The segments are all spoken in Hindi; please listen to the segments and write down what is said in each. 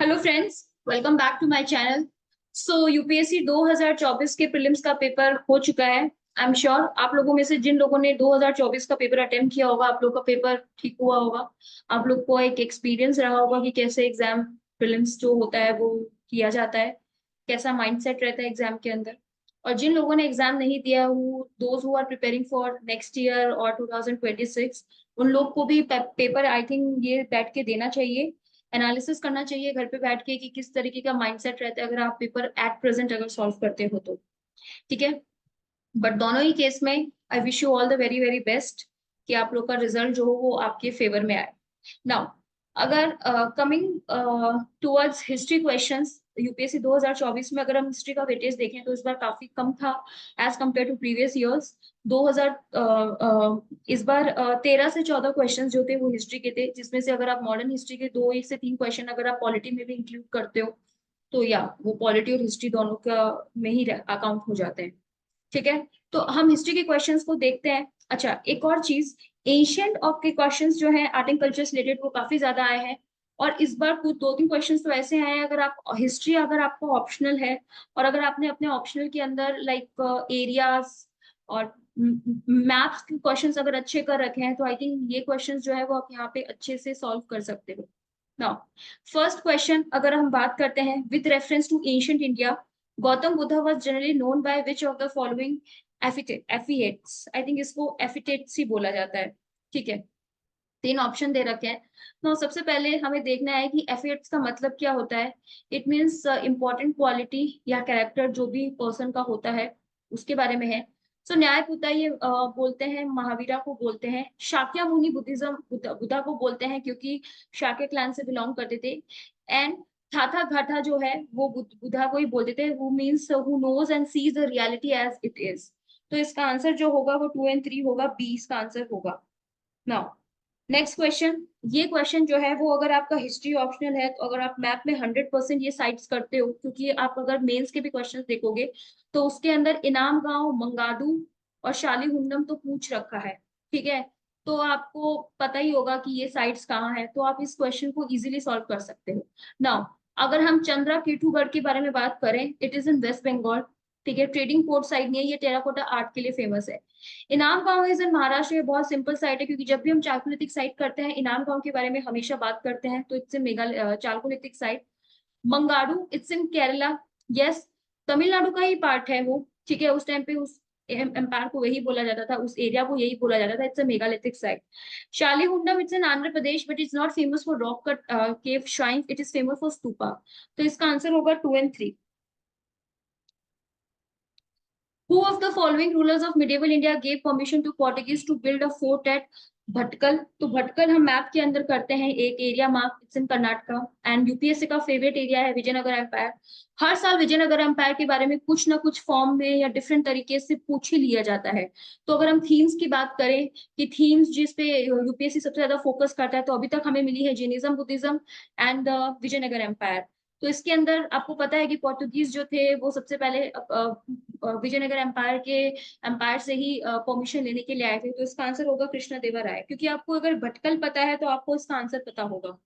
Hello friends, welcome back to my channel. So UPSC 2024 के प्रीलिम्स का पेपर हो चुका है। आई एम श्योर आप लोगों में से जिन लोगों ने 2024 का पेपर अटेम्प्ट किया होगा, आप लोग का पेपर ठीक हुआ होगा। आप लोग को एक एक्सपीरियंस रहा होगा कि कैसे एग्जाम प्रीलिम्स जो होता है वो किया जाता है, कैसा माइंडसेट रहता है एग्जाम के अंदर। और जिन लोगों ने एग्जाम नहीं दिया, वो those who are preparing for next year और 2026, उन लोग को भी पेपर आई थिंक ये बैठ के देना चाहिए, एनालिसिस करना चाहिए घर पे बैठ के कि किस तरीके का माइंडसेट रहता है अगर आप पेपर एट प्रेजेंट अगर सॉल्व करते हो तो। ठीक है, बट दोनों ही केस में I wish you all the very very best कि आप लोग का रिजल्ट जो हो वो आपके फेवर में आए। नाउ अगर coming towards history questions, UPSC 2024 में अगर हम हिस्ट्री का वेटेज देखें तो इस बार काफी कम था as compared to previous years. 2000 इस बार 13 से 14 क्वेश्चंस जो थे वो हिस्ट्री के थे, जिसमें से अगर आप मॉडर्न हिस्ट्री के 2 से 3 क्वेश्चन अगर आप पॉलिटी में भी इंक्लूड करते हो तो या वो पॉलिटी और हिस्ट्री दोनों का में ही अकाउंट हो जाते हैं। ठीक है, तो हम हिस्ट्री के क्वेश्चंस को देखते हैं। अच्छा, एक और चीज, एशियंट ऑफ के क्वेश्चंस जो है आर्ट एंड कल्चर से रिलेटेड वो काफी ज्यादा आए हैं। और इस बार कुछ 2-3 क्वेश्चंस तो ऐसे आए हैं, अगर आप हिस्ट्री अगर आपको ऑप्शनल है और अगर आपने अपने ऑप्शनल के अंदर लाइक एरियाज और मैप्स के क्वेश्चंस अगर अच्छे कर रखे हैं तो आई थिंक ये क्वेश्चंस जो है वो आप यहाँ पे अच्छे से सॉल्व कर सकते हो। नाउ फर्स्ट क्वेश्चन अगर हम बात करते हैं, with reference to ancient India, Gautam Buddha was generally known by which of the following epithets. I think इसको एफिटेट्स ही बोला जाता है। ठीक है, 3 ऑप्शन दे रखे हैं। तो सबसे पहले हमें देखना है कि एफिडेट्स का मतलब क्या होता है। इट मीन्स इंपॉर्टेंट क्वालिटी या कैरेक्टर जो भी पर्सन का होता है उसके बारे में है। सो न्यायपूता ये बोलते हैं, महावीरा को बोलते हैं, शाक्या मुनि बुद्धिज्म बुद्धा को बोलते हैं क्योंकि शाक्य क्लैन से बिलोंग करते थे। एंड थाथा घाटा जो है वो बुद्धा को ही बोलते थे, who means who knows and sees the reality as it is. तो इसका आंसर जो होगा वो 2 और 3 होगा, बी इसका आंसर होगा। नाउ नेक्स्ट क्वेश्चन, ये क्वेश्चन जो है वो अगर आपका हिस्ट्री ऑप्शनल है तो अगर आप मैप में 100% ये साइट्स करते हो, क्योंकि आप अगर मेंस के भी क्वेश्चंस देखोगे तो उसके अंदर इनाम गांव, मंगादू और शालीहुंडम तो पूछ रखा है। ठीक है, तो आपको पता ही होगा कि ये साइट्स कहाँ है, तो आप इस क्वेश्चन को इजीली सॉल्व कर सकते हो। नाउ अगर हम चंद्रा केटूगढ़ के बारे में बात करें, it is in West Bengal. ठीक है, ट्रेडिंग पोर्ट साइड नहीं है, ये टेराकोटा आर्ट के लिए फेमस है। इनाम गांव इज इन महाराष्ट्र, ये बहुत सिंपल साइट है क्योंकि जब भी हम चालकोलिथिक साइट करते हैं इनाम गांव के बारे में हमेशा बात करते हैं, तो it's in Meghalaya chalcolithic site. Mangadu it's in Kerala. Yes, Tamil Nadu का ही पार्ट है वो। ठीक है, उस टाइम पे उस एम्पायर को वही बोला जाता था, उस एरिया को यही बोला जाता था, it's a megalithic site. Salihundam it's in Andhra Pradesh but it's not famous for rock cut cave shrine, it is famous for stupa. तो इसका आंसर होगा 2 और 3। Who of the following rulers of medieval India gave permission to Portuguese to build a fort at Bhatkal? तो भटकल हम मैप के अंदर करते हैं एक area mark, it's in Karnataka. And UPSC का फेवरेट एरिया है विजयनगर एम्पायर। हर साल विजयनगर एम्पायर के बारे में कुछ ना कुछ फॉर्म में या डिफरेंट तरीके से पूछ ही लिया जाता है। तो अगर हम थीम्स की बात करें कि थीम्स जिस पे यूपीएससी सबसे ज्यादा फोकस करता है, तो अभी तक हमें मिली है Jainism, Buddhism and Vijayanagar empire. तो इसके अंदर आपको पता है कि पोर्टुगीज जो थे वो सबसे पहले विजयनगर एम्पायर के एम्पायर से ही परमिशन लेने के लिए आए थे। तो इसका आंसर होगा कृष्ण देवा राय, क्योंकि आपको अगर भटकल पता है तो आपको इसका आंसर पता होगा।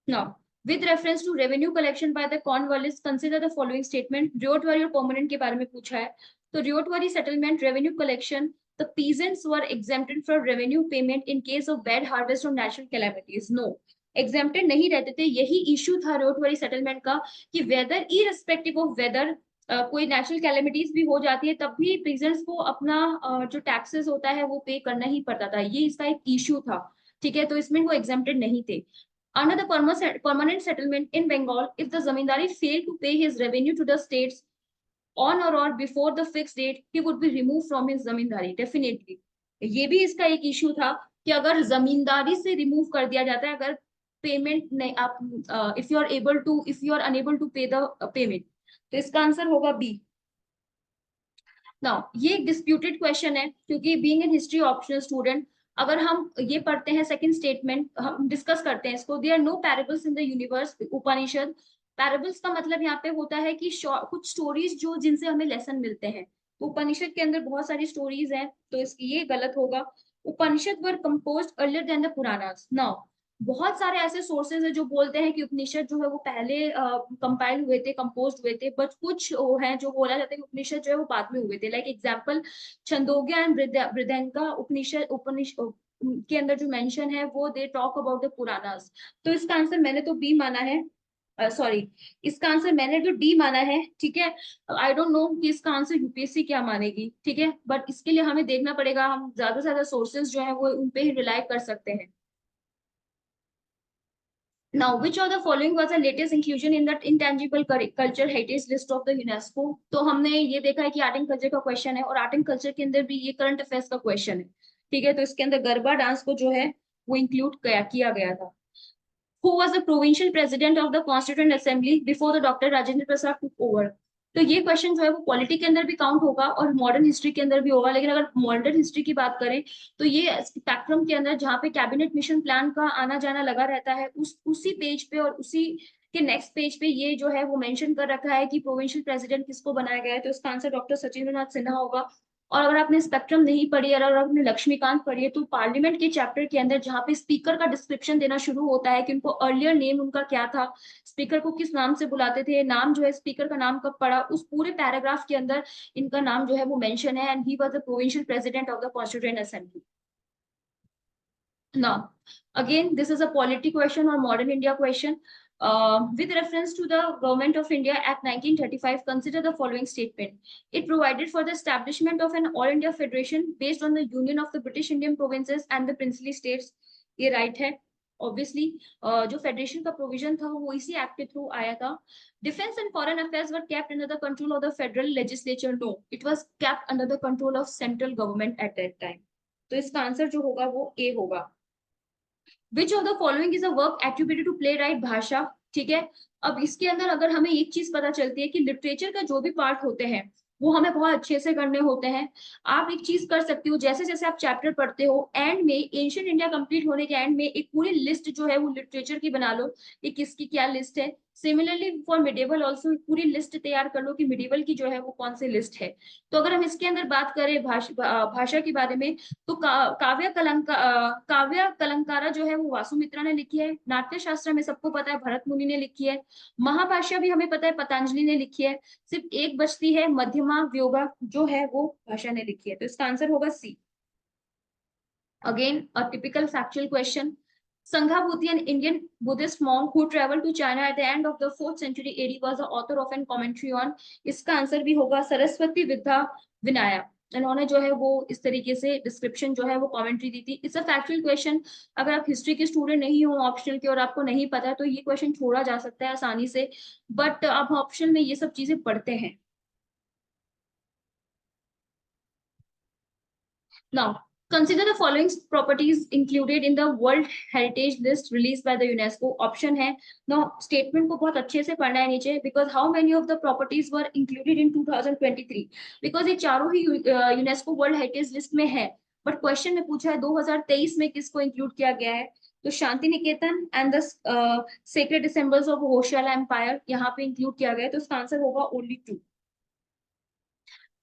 Now with reference to revenue collection by the Cornwallis, consider the following statement. Ryotwari और परमानेंट के बारे में पूछा है। तो ryotwari settlement, revenue collection, the peasants were exempted from revenue payment in case of bad harvest और नेचुरल कैलामिटीज। नो, एग्जेम्प्टेड नहीं रहते थे। यही इश्यू था रियोटवारी सेटलमेंट का कि वेदर इररिस्पेक्टिव ऑफ वेदर कोई नेचुरल कैलेमिटीज भी हो जाती है तब भी प्रीजेंट्स को अपना जो टैक्सेस होता है वो पे करना ही पड़ता था, ये इसका एक इश्यू था। ठीक है, तो इसमें वो एग्जेम्प्टेड नहीं थे। Under the permanent settlement in Bengal, if the zamindari failed to pay his revenue to the states on or before the fixed date, he would be removed from his zamindari. Definitely, ये भी इसका एक इश्यू था कि अगर जमींदारी से रिमूव कर दिया जाता है अगर पेमेंट नहीं आप if you are unable to pay the payment, तो इसका आंसर होगा बी। नाउ ये एक डिस्प्यूटेड क्वेश्चन है क्योंकि being in history optional student, अगर हम ये पढ़ते हैं सेकंड स्टेटमेंट, हम डिस्कस करते हैं इसको, there are no parables in the universe Upanishad. Parables का मतलब यहाँ पे होता है कि कुछ स्टोरीज जो जिनसे हमें लेसन मिलते हैं। तो उपनिषद के अंदर बहुत सारी स्टोरीज हैं, तो इसकी ये गलत होगा। Upanishad were composed earlier than the Puranas. Now बहुत सारे ऐसे सोर्सेज है जो बोलते हैं कि उपनिषद जो है वो पहले कंपाइल हुए थे, कंपोज हुए थे, बट कुछ वो हैं जो बोला जाता है कि उपनिषद जो है वो बाद में हुए थे। Like example Chandogya and Brihadaranyaka Upanishad Upanishad के अंदर जो मेंशन है वो they talk about the Puranas. तो इसका आंसर मैंने तो बी माना है, सॉरी इसका आंसर मैंने तो डी माना है, ठीक है। आई डोंट नो कि इसका आंसर यूपीएससी क्या मानेगी, ठीक है, बट इसके लिए हमें देखना पड़ेगा, हम ज्यादा से ज्यादा सोर्सेज जो है वो उन पे ही रिलाई कर सकते हैं। Now, which of the following was the latest inclusion in the intangible culture heritage list of the UNESCO? तो हमने ये देखा है कि आर्ट एंड कल्चर का क्वेश्चन है, और आर्ट एंड कल्चर के अंदर भी ये करंट अफेयर्स का क्वेश्चन है, ठीक है। तो इसके अंदर गरबा डांस को जो है वो इंक्लूड किया गया था। Who was the provincial president of the Constituent Assembly before the Dr. Rajendra Prasad took over? तो ये क्वेश्चन जो है वो पॉलिटी के अंदर भी काउंट होगा और मॉडर्न हिस्ट्री के अंदर भी होगा, लेकिन अगर मॉडर्न हिस्ट्री की बात करें तो ये स्पेक्ट्रम के अंदर जहाँ पे कैबिनेट मिशन प्लान का आना जाना लगा रहता है, उसी पेज पे और उसी के नेक्स्ट पेज पे ये जो है वो मेंशन कर रखा है कि प्रोविंशियल प्रेसिडेंट किसको बनाया गया है। तो इसका आंसर डॉक्टर सचिंद्र नाथ सिन्हा होगा। और अगर आपने स्पेक्ट्रम नहीं पढ़ी है, अगर आपने लक्ष्मीकांत पढ़ी है, तो पार्लियामेंट के चैप्टर के अंदर जहाँ पे स्पीकर का डिस्क्रिप्शन देना शुरू होता है कि उनको अर्लियर नेम उनका क्या था, स्पीकर को किस नाम से बुलाते थे, नाम जो है स्पीकर का नाम कब पड़ा, उस पूरे पैराग्राफ के अंदर इनका नाम जो है वो मेंशन है, and he was the provincial president of the constituent assembly. Now, again, this is a polity question or modern India question. With reference to the Government of India Act 1935, consider the following statement. It provided for the establishment of an All India Federation based on the union of the British Indian provinces and the princely states. ये right है obviously। जो फेडरेशन का प्रोविजन था वो इसी एक्ट के थ्रू आया था। Defence and foreign affairs were kept under the control of the federal legislature? No, it was kept under the control of central government at that time. तो इसका आंसर जो होगा वो ए होगा। Which of the following is a work attributed to playwright Bhasa? ठीक है, अब इसके अंदर अगर हमें एक चीज पता चलती है कि लिटरेचर का जो भी पार्ट होते हैं वो हमें बहुत अच्छे से करने होते हैं। आप एक चीज कर सकते हो, जैसे जैसे आप चैप्टर पढ़ते हो, एंड में एंशियंट इंडिया कंप्लीट होने के एंड में एक पूरी लिस्ट जो है वो लिटरेचर की बना लो कि किसकी क्या लिस्ट है। सिमिलरली फॉर मिडिवल ऑल्सो पूरी लिस्ट तैयार कर लो कि मिडिवल की जो है वो कौन सी लिस्ट है। तो अगर हम इसके अंदर बात करें भाषा के बारे में, तो काव्य कलंकारा जो है वो वासुमित्रा ने लिखी है। नाट्य शास्त्र में सबको पता है भरत मुनि ने लिखी है। महाभाष्य भी हमें पता है पतंजलि ने लिखी है। सिर्फ एक बचती है मध्यमा व्योगा जो है वो भाषा ने लिखी है। तो इसका आंसर होगा सी। Again, a typical factual question. Sanghabhuti, an Indian Buddhist monk who traveled to China at the end of the 4th century AD, was the author of an commentary on. इसका आंसर भी होगा सरस्वती विद्या विनाया। इन्होंने जो है वो इस तरीके से डिस्क्रिप्शन जो है वो कमेंट्री दी थी। It's a factual question. अगर आप हिस्ट्री के स्टूडेंट नहीं हो ऑप्शनल के और आपको नहीं पता है तो ये क्वेश्चन छोड़ा जा सकता है आसानी से, बट आप ऑप्शन में ये सब चीजें पढ़ते हैं। Now, consider the following properties included in the World Heritage List released by the UNESCO. Option है। Now, statement को बहुत अच्छे से पढ़ना है नीचे, because how many of the properties were included in 2023? Because ये चारों ही UNESCO World Heritage List में है, but question में पूछा है 2023 में किसको इंक्लूड किया गया है। तो Shanti Niketan and the sacred ensembles of Hoysala empire यहाँ पे इंक्लूड किया गया है। तो इसका आंसर होगा only 2।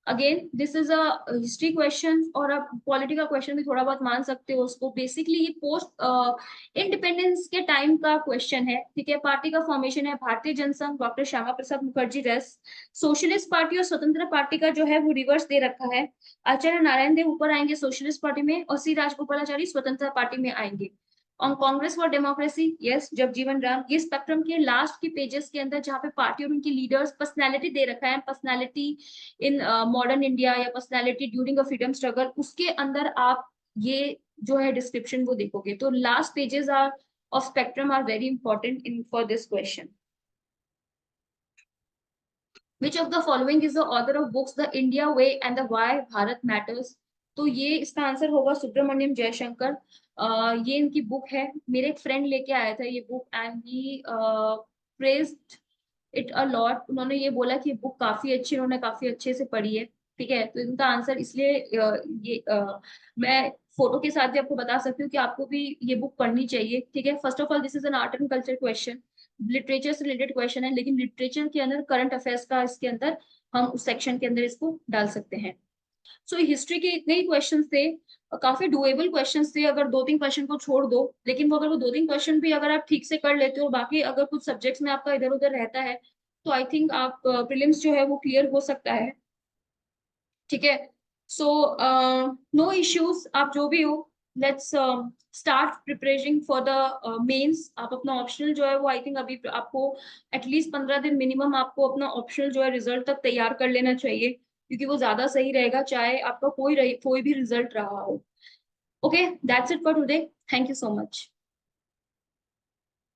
Again this is a history question, और आप पॉलिटिकल क्वेश्चन भी थोड़ा बहुत मान सकते हो उसको। बेसिकली ये पोस्ट इंडिपेंडेंस के टाइम का क्वेश्चन है, ठीक है। पार्टी का फॉर्मेशन है भारतीय Jansangh, doctor Shyama Prasad Mukherjee race. Socialist party और स्वतंत्र पार्टी का जो है वो रिवर्स दे रखा है। आचार्य नारायण देव ऊपर आएंगे सोशलिस्ट पार्टी में, और सी राजगोपालाचारी स्वतंत्र पार्टी में आएंगे। On Congress for democracy, yes Jagjivan Ram. ये स्पेक्ट्रम के लास्ट के पेजेस के अंदर जहाँ पे पार्टी और उनकी लीडर्स पर्सनैलिटी दे रखा है, पर्सनैलिटी इन मॉडर्न इंडिया या personality during a freedom struggle, उसके अंदर आप ये जो है डिस्क्रिप्शन वो देखोगे। तो last pages are of spectrum are very important in for this question. Which of the following is the author of books The India Way and the Why Bharat Matters? तो ये इसका आंसर होगा सुब्रमण्यम जयशंकर। ये इनकी बुक है, मेरे एक फ्रेंड लेके आया था ये book, and he praised it a lot. उन्होंने ये बोला कि बुक काफी अच्छी, उन्होंने काफी अच्छे से पढ़ी है, ठीक है। तो इनका आंसर इसलिए मैं फोटो के साथ भी आपको बता सकती हूँ कि आपको भी ये बुक पढ़नी चाहिए, ठीक है। First of all this is an art and culture question, literature से रिलेटेड क्वेश्चन है, लेकिन लिटरेचर के अंदर करंट अफेयर्स का इसके अंदर हम उस सेक्शन के अंदर इसको डाल सकते हैं। सो हिस्ट्री के इतने ही क्वेश्चंस थे, काफी डुएबल क्वेश्चंस थे, अगर 2-3 क्वेश्चन को छोड़ दो, लेकिन वो अगर वो 2-3 क्वेश्चन भी अगर आप ठीक से कर लेते हो, बाकी अगर कुछ सब्जेक्ट्स में आपका इधर उधर रहता है, तो आई थिंक आप प्रीलिम्स जो है वो क्लियर हो सकता है। ठीक है, सो नो इश्यूज, आप जो भी हो, let's start preparing for the mains. आप अपना ऑप्शनल जो है वो आई थिंक अभी आपको एटलीस्ट 15 दिन मिनिमम आपको अपना ऑप्शनल जो है रिजल्ट तक तैयार कर लेना चाहिए, क्योंकि वो ज्यादा सही रहेगा, चाहे आपका कोई भी रिजल्ट रहा हो। Okay, that's it for today. Thank you so much.